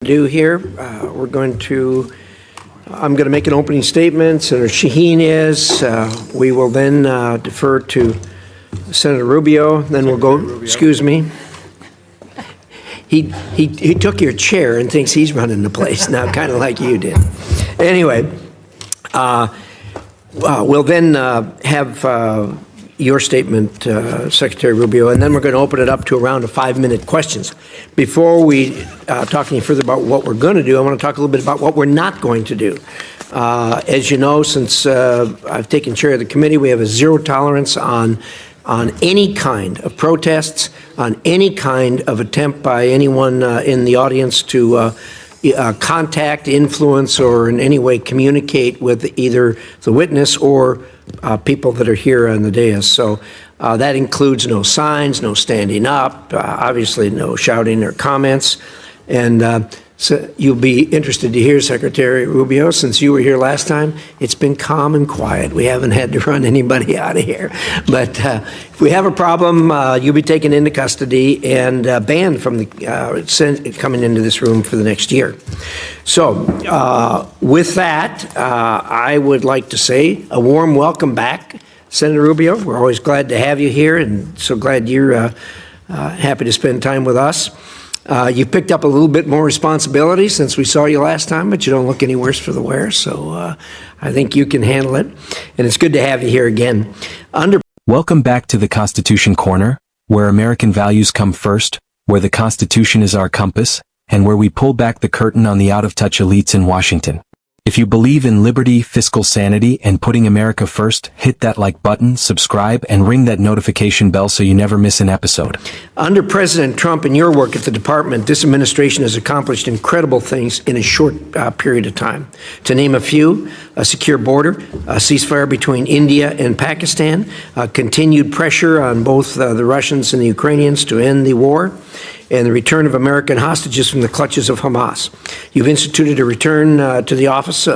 Do here. I'm going to make an opening statement. Senator Shaheen is. We will then defer to Senator Rubio. Then we'll go, excuse me. He took your chair and thinks he's running the place now, kind of like you did. Anyway, we'll then have your statement, Secretary Rubio, and then we're going to open it up to a round of 5-minute questions. Before we talk any further about what we're going to do, I want to talk a little bit about what we're not going to do. As you know, since I've taken chair of the committee, we have a zero tolerance on any kind of protests, on any kind of attempt by anyone in the audience to contact, influence, or in any way communicate with either the witness or people that are here on the dais. So that includes no signs, no standing up, obviously no shouting or comments. And so you'll be interested to hear, Secretary Rubio, since you were here last time, it's been calm and quiet. We haven't had to run anybody out of here. But if we have a problem, you'll be taken into custody and banned from the coming into this room for the next year. So with that, I would like to say a warm welcome back, Senator Rubio. We're always glad to have you here and so glad you're happy to spend time with us. You've picked up a little bit more responsibility since we saw you last time, but you don't look any worse for the wear, so I think you can handle it. And it's good to have you here again. Welcome back to the Constitution Corner, where American values come first, where the Constitution is our compass, and where we pull back the curtain on the out-of-touch elites in Washington. If you believe in liberty, fiscal sanity, and putting America first, hit that like button, subscribe, and ring that notification bell so you never miss an episode. Under President Trump and your work at the department, this administration has accomplished incredible things in a short period of time. To name a few, a secure border, a ceasefire between India and Pakistan, continued pressure on both the Russians and the Ukrainians to end the war, and the return of American hostages from the clutches of Hamas. You've instituted a return to the Office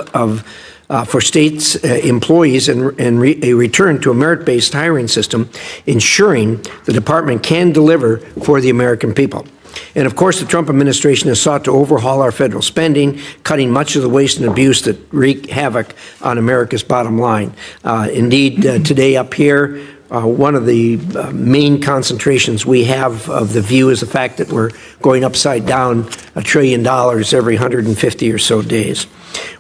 for States employees and a return to a merit-based hiring system, ensuring the department can deliver for the American people. And of course, the Trump administration has sought to overhaul our federal spending, cutting much of the waste and abuse that wreak havoc on America's bottom line. Indeed, today up here, one of the main concentrations we have of the view is the fact that we're going upside down $1 trillion every 150 or so days.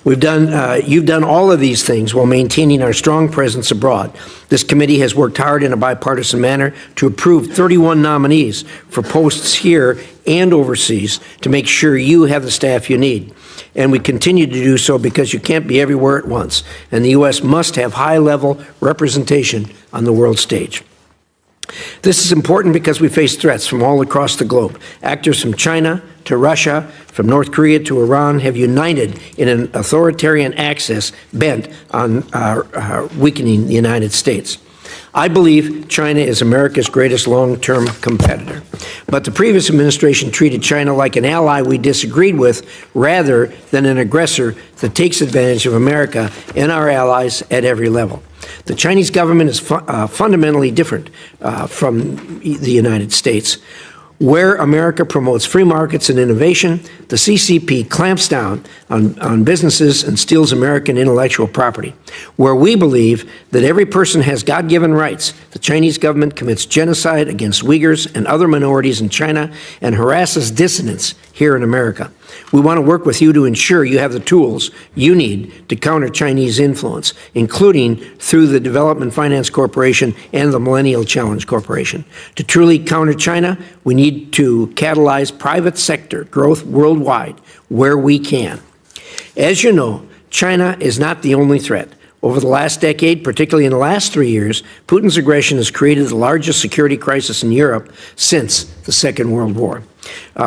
You've done all of these things while maintaining our strong presence abroad. This committee has worked hard in a bipartisan manner to approve 31 nominees for posts here and overseas to make sure you have the staff you need. And we continue to do so because you can't be everywhere at once, and the U.S. must have high-level representation on the world stage. This is important because we face threats from all across the globe. Actors from China to Russia, from North Korea to Iran have united in an authoritarian axis bent on weakening the United States. I believe China is America's greatest long-term competitor. But the previous administration treated China like an ally we disagreed with rather than an aggressor that takes advantage of America and our allies at every level. The Chinese government is fundamentally different from the United States. Where America promotes free markets and innovation, the CCP clamps down on businesses and steals American intellectual property. Where we believe that every person has God-given rights, the Chinese government commits genocide against Uyghurs and other minorities in China and harasses dissidents here in America. We want to work with you to ensure you have the tools you need to counter Chinese influence, including through the Development Finance Corporation and the Millennial Challenge Corporation. To truly counter China, we need to catalyze private sector growth worldwide where we can. As you know, China is not the only threat. Over the last decade, particularly in the last 3 years, Putin's aggression has created the largest security crisis in Europe since the Second World War.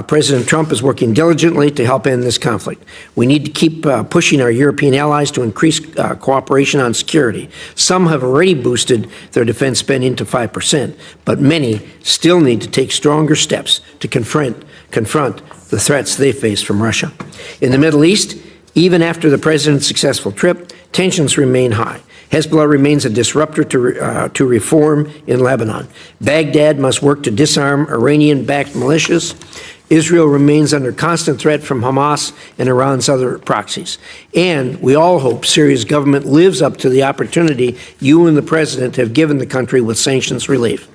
President Trump is working diligently to help end this conflict. We need to keep pushing our European allies to increase cooperation on security. Some have already boosted their defense spending to 5%, but many still need to take stronger steps to confront the threats they face from Russia. In the Middle East, even after the president's successful trip, tensions remain high. Hezbollah remains a disruptor to reform in Lebanon. Baghdad must work to disarm Iranian-backed militias. Israel remains under constant threat from Hamas and Iran's other proxies. And we all hope Syria's government lives up to the opportunity you and the president have given the country with sanctions relief.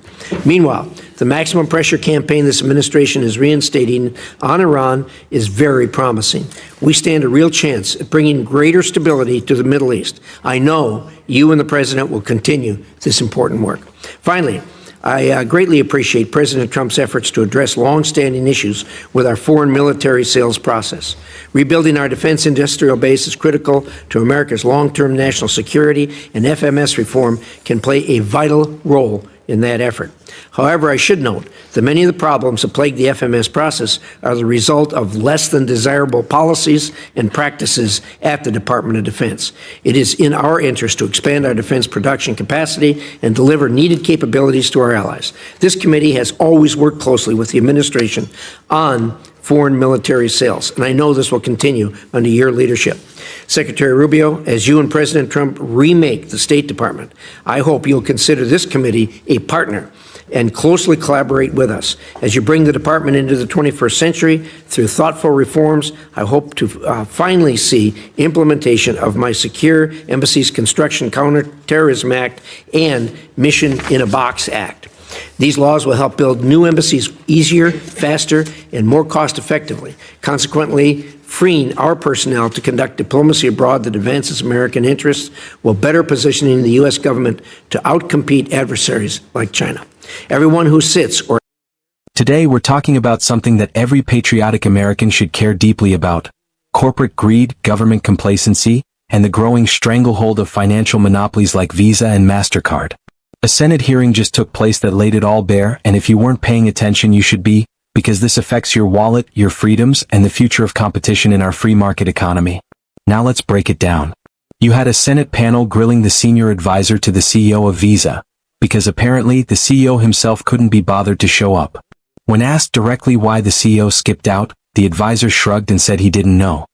Meanwhile, the maximum pressure campaign this administration is reinstating on Iran is very promising. We stand a real chance at bringing greater stability to the Middle East. I know you and the president will continue this important work. Finally, I greatly appreciate President Trump's efforts to address long-standing issues with our foreign military sales process. Rebuilding our defense industrial base is critical to America's long-term national security, and FMS reform can play a vital role in that effort. However, I should note that many of the problems that plague the FMS process are the result of less than desirable policies and practices at the Department of Defense. It is in our interest to expand our defense production capacity and deliver needed capabilities to our allies. This committee has always worked closely with the administration on foreign military sales, and I know this will continue under your leadership. Secretary Rubio, as you and President Trump remake the State Department, I hope you'll consider this committee a partner and closely collaborate with us. As you bring the department into the 21st century through thoughtful reforms, I hope to finally see implementation of my Secure Embassies Construction Counterterrorism Act and Mission in a Box Act. These laws will help build new embassies easier, faster, and more cost-effectively, consequently freeing our personnel to conduct diplomacy abroad that advances American interests while better positioning the U.S. government to outcompete adversaries like China. Everyone who sits or... Today we're talking about something that every patriotic American should care deeply about: corporate greed, government complacency, and the growing stranglehold of financial monopolies like Visa and MasterCard. A Senate hearing just took place that laid it all bare, and if you weren't paying attention, you should be, because this affects your wallet, your freedoms, and the future of competition in our free market economy. Now let's break it down. You had a Senate panel grilling the senior advisor to the CEO of Visa, because apparently the CEO himself couldn't be bothered to show up. When asked directly why the CEO skipped out, the advisor shrugged and said he didn't know.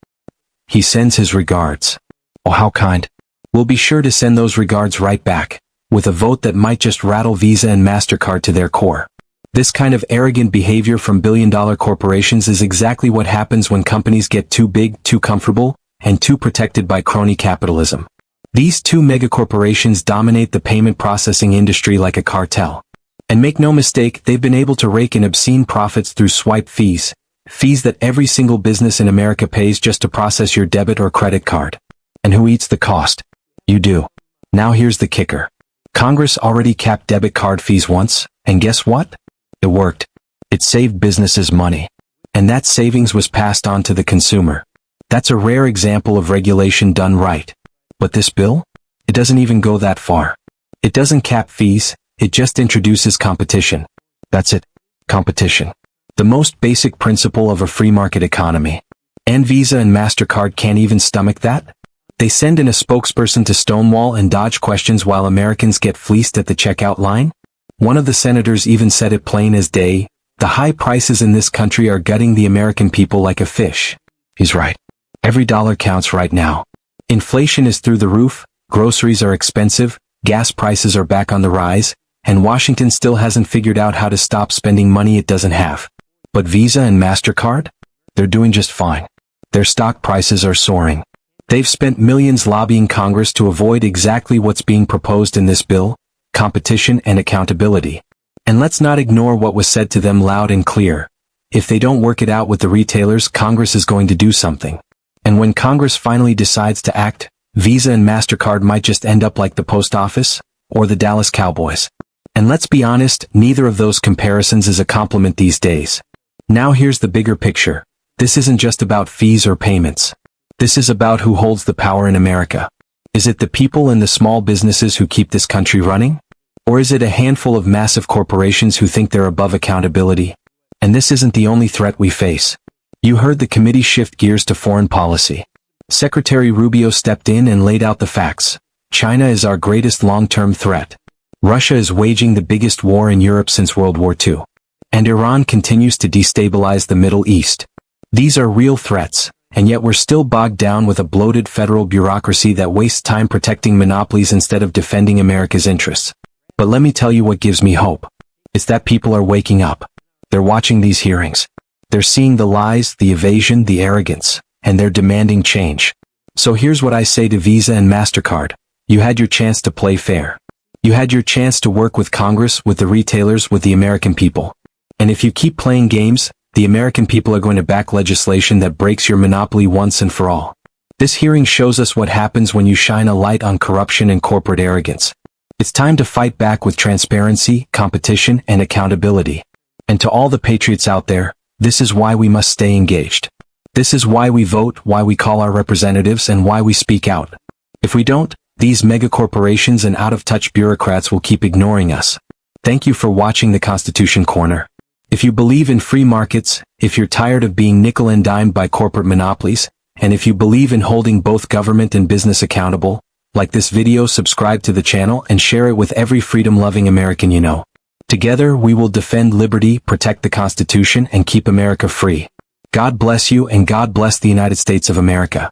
He sends his regards. Oh, how kind. We'll be sure to send those regards right back, with a vote that might just rattle Visa and MasterCard to their core. This kind of arrogant behavior from billion-dollar corporations is exactly what happens when companies get too big, too comfortable, and too protected by crony capitalism. These two megacorporations dominate the payment processing industry like a cartel. And make no mistake, they've been able to rake in obscene profits through swipe fees that every single business in America pays just to process your debit or credit card. And who eats the cost? You do. Now here's the kicker. Congress already capped debit card fees once, and guess what? It worked. It saved businesses money. And that savings was passed on to the consumer. That's a rare example of regulation done right. But this bill? It doesn't even go that far. It doesn't cap fees, it just introduces competition. That's it. Competition. The most basic principle of a free market economy. And Visa and MasterCard can't even stomach that? They send in a spokesperson to stonewall and dodge questions while Americans get fleeced at the checkout line? One of the senators even said it plain as day: the high prices in this country are gutting the American people like a fish. He's right. Every dollar counts right now. Inflation is through the roof, groceries are expensive, gas prices are back on the rise, and Washington still hasn't figured out how to stop spending money it doesn't have. But Visa and MasterCard? They're doing just fine. Their stock prices are soaring. They've spent millions lobbying Congress to avoid exactly what's being proposed in this bill: competition and accountability. And let's not ignore what was said to them loud and clear. If they don't work it out with the retailers, Congress is going to do something. And when Congress finally decides to act, Visa and MasterCard might just end up like the post office or the Dallas Cowboys. And let's be honest, neither of those comparisons is a compliment these days. Now here's the bigger picture. This isn't just about fees or payments. This is about who holds the power in America. Is it the people and the small businesses who keep this country running? Or is it a handful of massive corporations who think they're above accountability? And this isn't the only threat we face. You heard the committee shift gears to foreign policy. Secretary Rubio stepped in and laid out the facts. China is our greatest long-term threat. Russia is waging the biggest war in Europe since World War II. And Iran continues to destabilize the Middle East. These are real threats, and yet we're still bogged down with a bloated federal bureaucracy that wastes time protecting monopolies instead of defending America's interests. But let me tell you what gives me hope. It's that people are waking up. They're watching these hearings. They're seeing the lies, the evasion, the arrogance, and they're demanding change. So here's what I say to Visa and MasterCard. You had your chance to play fair. You had your chance to work with Congress, with the retailers, with the American people. And if you keep playing games, the American people are going to back legislation that breaks your monopoly once and for all. This hearing shows us what happens when you shine a light on corruption and corporate arrogance. It's time to fight back with transparency, competition, and accountability. And to all the patriots out there, this is why we must stay engaged. This is why we vote, why we call our representatives, and why we speak out. If we don't, these megacorporations and out-of-touch bureaucrats will keep ignoring us. Thank you for watching the Constitution Corner. If you believe in free markets, if you're tired of being nickel and dimed by corporate monopolies, and if you believe in holding both government and business accountable, like this video, subscribe to the channel, and share it with every freedom-loving American you know. Together, we will defend liberty, protect the Constitution, and keep America free. God bless you, and God bless the United States of America.